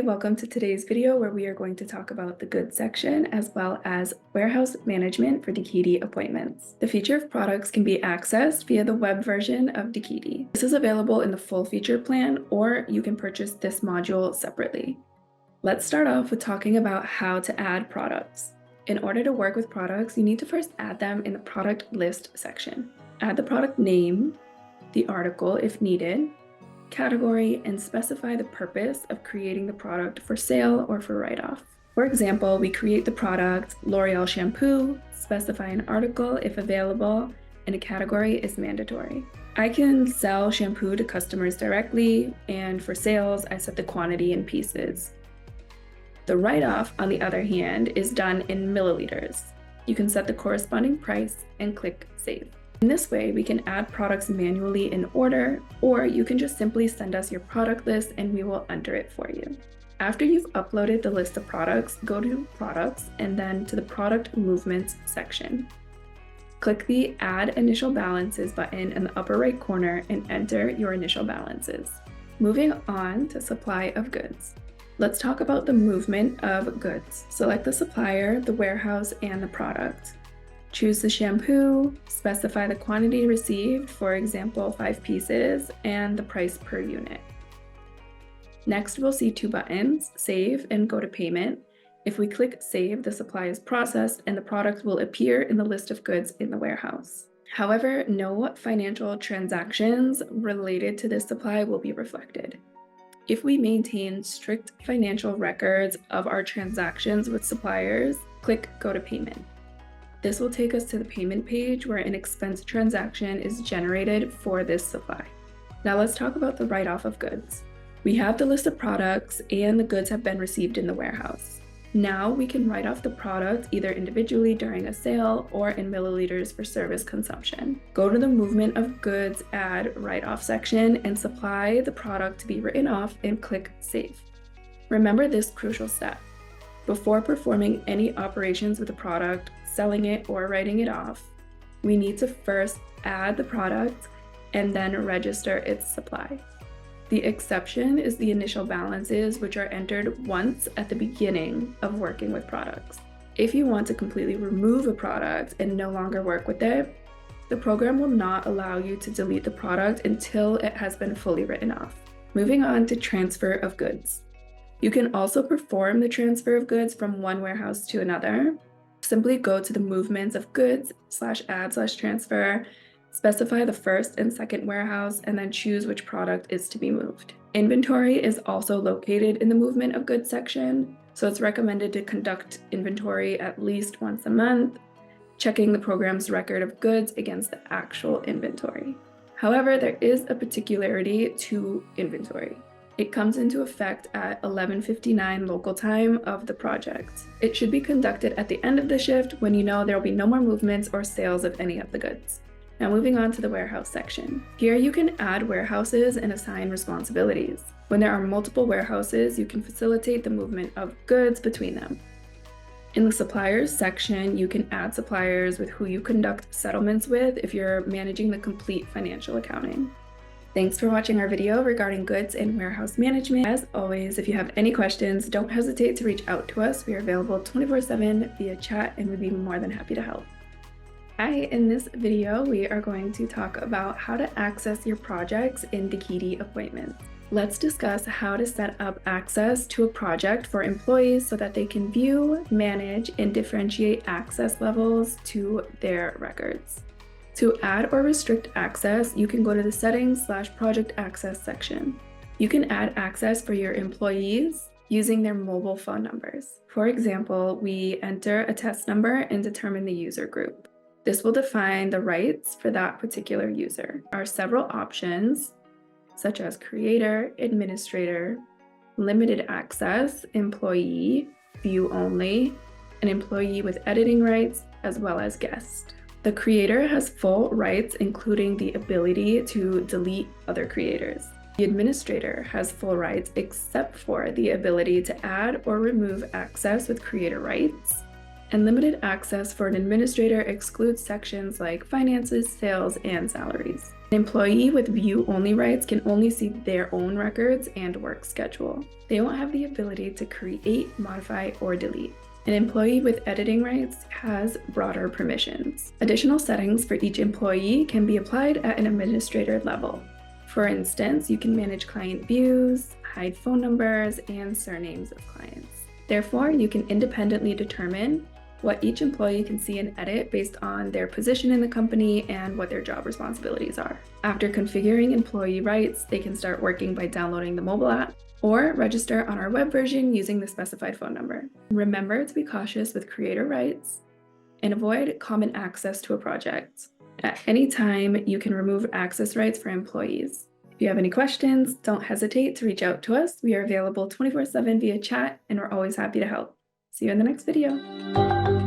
welcome to today's video where we are going to talk about the goods section as well as warehouse management for DIKIDI appointments. The feature of products can be accessed via the web version of DIKIDI. This is available in the full feature plan, or you can purchase this module separately. Let's start off with talking about how to add products. In order to work with products, you need to first add them in the product list section. Add the product name, the article if needed, category, and specify the purpose of creating the product for sale or for write-off. For example, we create the product L'Oreal shampoo, specify an article if available, and a category is mandatory. I can sell shampoo to customers directly, and for sales, I set the quantity in pieces. The write-off, on the other hand, is done in milliliters. You can set the corresponding price and click Save. In this way, we can add products manually in order, or you can just simply send us your product list and we will enter it for you. After you've uploaded the list of products, go to Products and then to the Product Movements section. Click the Add Initial Balances button in the upper right corner and enter your initial balances. Moving on to Supply of Goods. Let's talk about the movement of goods. Select the supplier, the warehouse, and the product. Choose the shampoo, specify the quantity received, for example, 5 pieces, and the price per unit. Next, we'll see 2 buttons, Save and Go to Payment. If we click Save, the supply is processed and the product will appear in the list of goods in the warehouse. However, no financial transactions related to this supply will be reflected. If we maintain strict financial records of our transactions with suppliers, click Go to Payment. This will take us to the payment page where an expense transaction is generated for this supply. Now let's talk about the write-off of goods. We have the list of products and the goods have been received in the warehouse. Now we can write off the product either individually during a sale or in milliliters for service consumption. Go to the Movement of Goods Add Write-Off section and supply the product to be written off and click Save. Remember this crucial step. Before performing any operations with the product, selling it, or writing it off, we need to first add the product and then register its supply. The exception is the initial balances, which are entered once at the beginning of working with products. If you want to completely remove a product and no longer work with it, the program will not allow you to delete the product until it has been fully written off. Moving on to transfer of goods. You can also perform the transfer of goods from one warehouse to another. Simply go to the Movements of Goods /Add/Transfer, specify the first and second warehouse, and then choose which product is to be moved. Inventory is also located in the Movement of Goods section, so it's recommended to conduct inventory at least once a month, checking the program's record of goods against the actual inventory. However, there is a particularity to inventory. It comes into effect at 11:59 local time of the project. It should be conducted at the end of the shift when you know there will be no more movements or sales of any of the goods. Now moving on to the warehouse section. Here you can add warehouses and assign responsibilities. When there are multiple warehouses, you can facilitate the movement of goods between them. In the suppliers section, you can add suppliers with who you conduct settlements with if you're managing the complete financial accounting. Thanks for watching our video regarding goods and warehouse management. As always, if you have any questions, don't hesitate to reach out to us. We are available 24/7 via chat and we'd be more than happy to help. Hi, in this video, we are going to talk about how to access your projects in DIKIDI appointments. Let's discuss how to set up access to a project for employees so that they can view, manage, and differentiate access levels to their records. To add or restrict access, you can go to the Settings/Project Access section. You can add access for your employees using their mobile phone numbers. For example, we enter a test number and determine the user group. This will define the rights for that particular user. There are several options, such as Creator, Administrator, Limited Access, Employee, View Only, an employee with editing rights, as well as Guest. The creator has full rights, including the ability to delete other creators. The administrator has full rights except for the ability to add or remove access with creator rights. And limited access for an administrator excludes sections like finances, sales, and salaries. An employee with view-only rights can only see their own records and work schedule. They won't have the ability to create, modify, or delete. An employee with editing rights has broader permissions. Additional settings for each employee can be applied at an administrator level. For instance, you can manage client views, hide phone numbers, and surnames of clients. Therefore, you can independently determine what each employee can see and edit based on their position in the company and what their job responsibilities are. After configuring employee rights, they can start working by downloading the mobile app or register on our web version using the specified phone number. Remember to be cautious with creator rights and avoid common access to a project. At any time, you can remove access rights for employees. If you have any questions, don't hesitate to reach out to us. We are available 24/7 via chat, and we're always happy to help. See you in the next video.